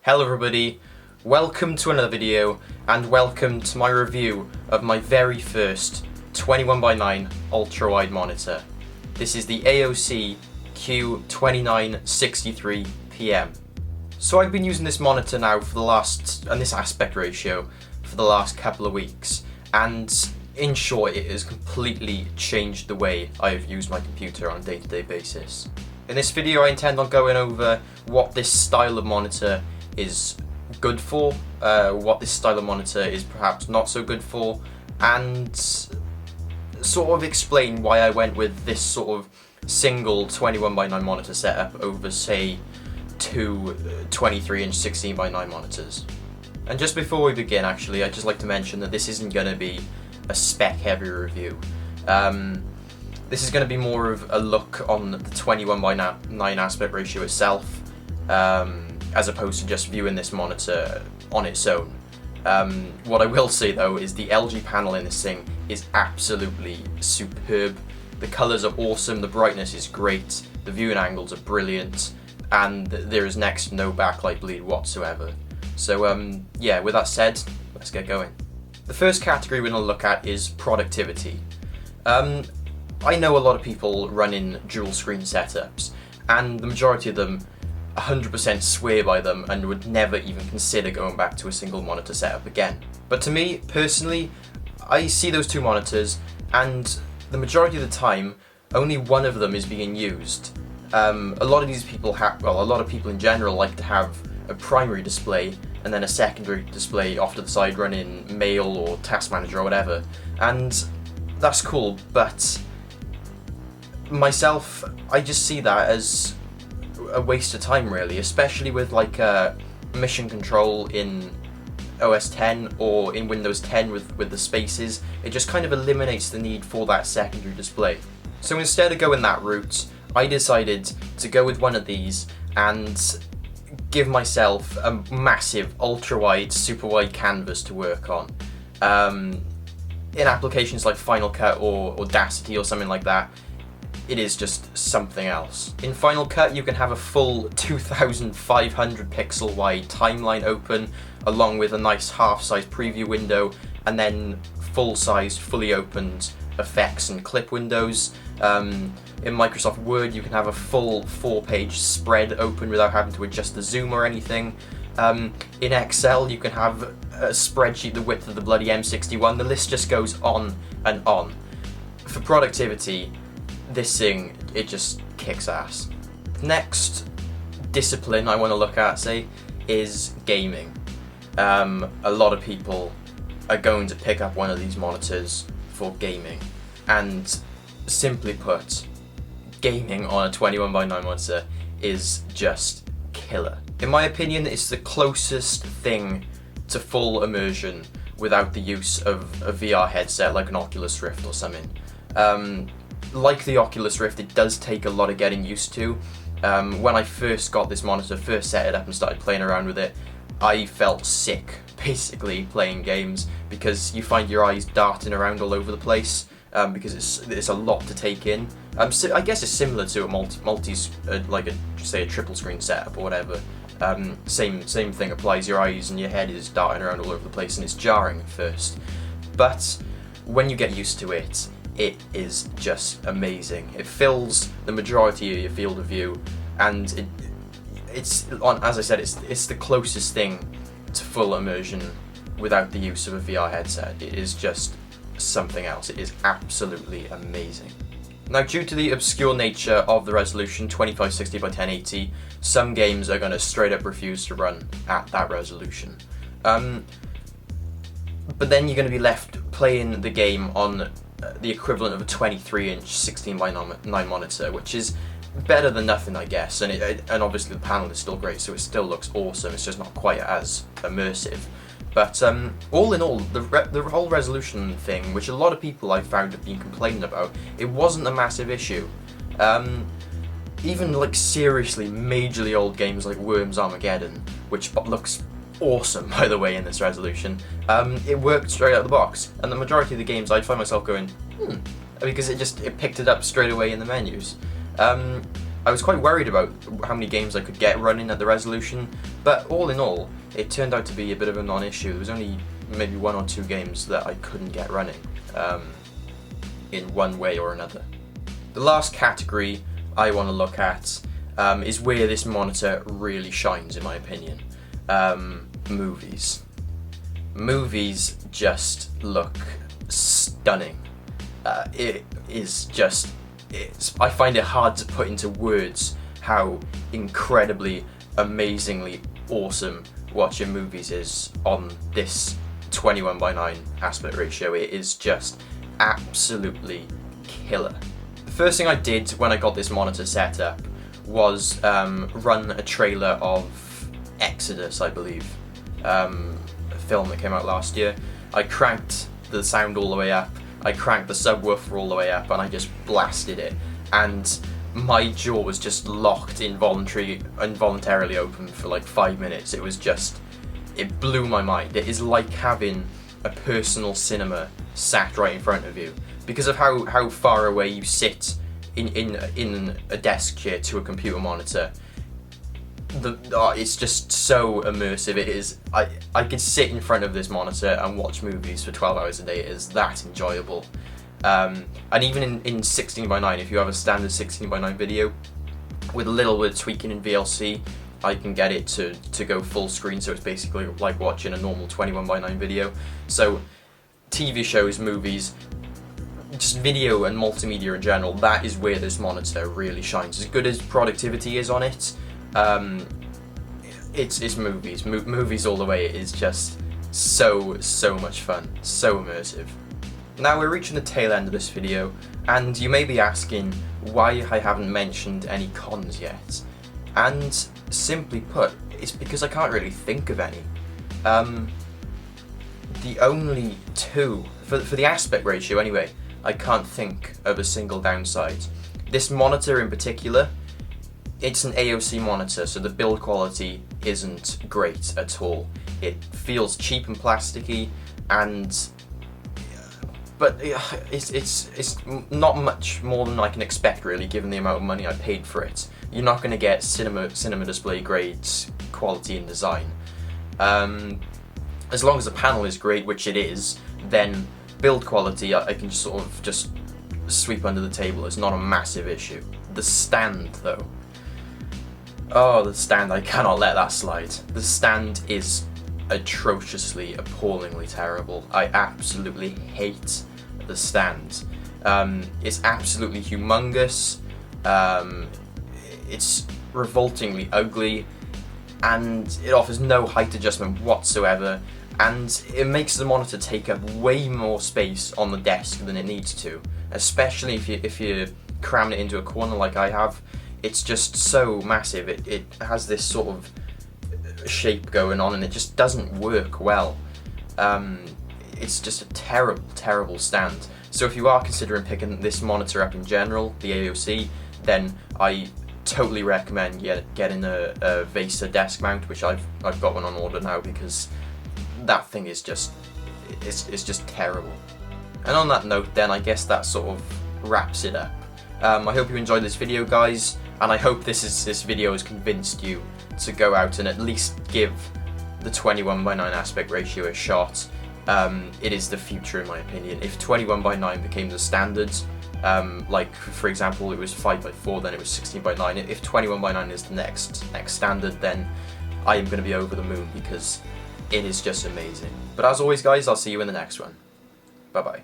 Hello everybody, welcome to another video and welcome to my review of my very first 21:9 ultra-wide monitor. This is the AOC Q2963PM. So I've been using this monitor now for the last, and this aspect ratio, for the last couple of weeks, and in short it has completely changed the way I've used my computer on a day-to-day basis. In this video I intend on going over what this style of monitor is good for, what this style of monitor is perhaps not so good for, and sort of explain why I went with this sort of single 21:9 monitor setup over, say, two 23-inch 16:9 monitors. And just before we begin, actually, I'd just like to mention that this isn't going to be a spec-heavy review. This is going to be more of a look on the 21:9 aspect ratio itself, as opposed to just viewing this monitor on its own. What I will say though is the LG panel in this thing is absolutely superb. The colours are awesome, the brightness is great, the viewing angles are brilliant, and there is next to no backlight bleed whatsoever. So yeah, with that said, let's get going. The first category we're going to look at is productivity. I know a lot of people running dual screen setups, and the majority of them 100% swear by them and would never even consider going back to a single monitor setup again. But to me, personally, I see those two monitors, and the majority of the time, only one of them is being used. A lot of these people a lot of people in general like to have a primary display and then a secondary display off to the side running Mail or Task Manager or whatever, and that's cool, but myself, I just see that as a waste of time really, especially with like mission control in OS 10 or in Windows 10 with the spaces. It just kind of eliminates the need for that secondary display. So instead of going that route, I decided to go with one of these and give myself a massive ultra-wide, super wide canvas to work on. In applications like Final Cut or Audacity or something like that, it is just something else. In Final Cut you can have a full 2500 pixel wide timeline open, along with a nice half-size preview window, and then full-sized, fully opened effects and clip windows. In Microsoft Word you can have a full 4-page spread open without having to adjust the zoom or anything. In Excel you can have a spreadsheet the width of the bloody M61, the list just goes on and on. For productivity, this thing, it just kicks ass. Next discipline I want to look at, say, is gaming. A lot of people are going to pick up one of these monitors for gaming, and simply put, gaming on a 21:9 monitor is just killer. In my opinion, it's the closest thing to full immersion without the use of a VR headset like an Oculus Rift or something. Like the Oculus Rift, it does take a lot of getting used to. When I first got this monitor, first set it up and started playing around with it, I felt sick, basically, playing games, because you find your eyes darting around all over the place, because it's a lot to take in. So I guess it's similar to a like say a triple screen setup or whatever. Same thing applies. Your eyes and your head is darting around all over the place, and it's jarring at first. But when you get used to it, it is just amazing. It fills the majority of your field of view, and it's as I said, it's the closest thing to full immersion without the use of a VR headset. It is just something else. It is absolutely amazing. Now, due to the obscure nature of the resolution, 2560 by 1080, some games are going to straight up refuse to run at that resolution. But then you're going to be left playing the game on the equivalent of a 23-inch 16:9 monitor, which is better than nothing, I guess. And obviously the panel is still great, so it still looks awesome. It's just not quite as immersive. But all in all, the whole resolution thing, which a lot of people I've found have been complaining about, it wasn't a massive issue. Even like seriously majorly old games like Worms Armageddon, which looks awesome by the way in this resolution, it worked straight out of the box, and the majority of the games I'd find myself going, because it picked it up straight away in the menus. I was quite worried about how many games I could get running at the resolution, but all in all, it turned out to be a bit of a non-issue. There was only maybe 1 or 2 games that I couldn't get running in one way or another. The last category I want to look at is where this monitor really shines, in my opinion. Movies. Movies just look stunning. It is just, I find it hard to put into words how incredibly, amazingly awesome watching movies is on this 21:9 aspect ratio. It is just absolutely killer. The first thing I did when I got this monitor set up was run a trailer of Exodus, I believe, a film that came out last year. I cranked the sound all the way up, I cranked the subwoofer all the way up, and I just blasted it, and my jaw was just locked involuntarily open for like 5 minutes. It was just, it blew my mind. It is like having a personal cinema sat right in front of you, because of how far away you sit in a desk chair to a computer monitor. It's just so immersive. It is. I could sit in front of this monitor and watch movies for 12 hours a day. It is that enjoyable. And even in 16:9, if you have a standard 16:9 video with a little bit of tweaking in VLC, I can get it to go full screen, so it's basically like watching a normal 21:9 video. So TV shows, movies, just video and multimedia in general, that is where this monitor really shines. As good as productivity is on it, it's movies. Movies all the way. It is just so much fun, so immersive. Now we're reaching the tail end of this video, and you may be asking why I haven't mentioned any cons yet. And simply put, it's because I can't really think of any. The only two, for the aspect ratio anyway, I can't think of a single downside. This monitor in particular, it's an AOC monitor, so the build quality isn't great at all. It feels cheap and plasticky, but it's not much more than I can expect, really, given the amount of money I paid for it. You're not going to get cinema display grade quality and design. As long as the panel is great, which it is, then build quality I can sort of just sweep under the table. It's not a massive issue. The stand, though. Oh, the stand, I cannot let that slide. The stand is atrociously, appallingly terrible. I absolutely hate the stand. It's absolutely humongous. It's revoltingly ugly, and it offers no height adjustment whatsoever, and it makes the monitor take up way more space on the desk than it needs to, especially if you cram it into a corner like I have. It's just so massive. It has this sort of shape going on, and it just doesn't work well. It's just a terrible stand. So if you are considering picking this monitor up in general, the AOC, then I totally recommend getting a VESA desk mount, which I've got one on order now, because that thing is just, it's just terrible. And on that note then, I guess that sort of wraps it up. I hope you enjoyed this video, guys, and I hope this video has convinced you to go out and at least give the 21:9 aspect ratio a shot. It is the future, in my opinion. If 21:9 became the standard, like for example it was 5:4, then it was 16:9. If 21:9 is the next standard, then I am going to be over the moon, because it is just amazing. But as always, guys, I'll see you in the next one. Bye bye.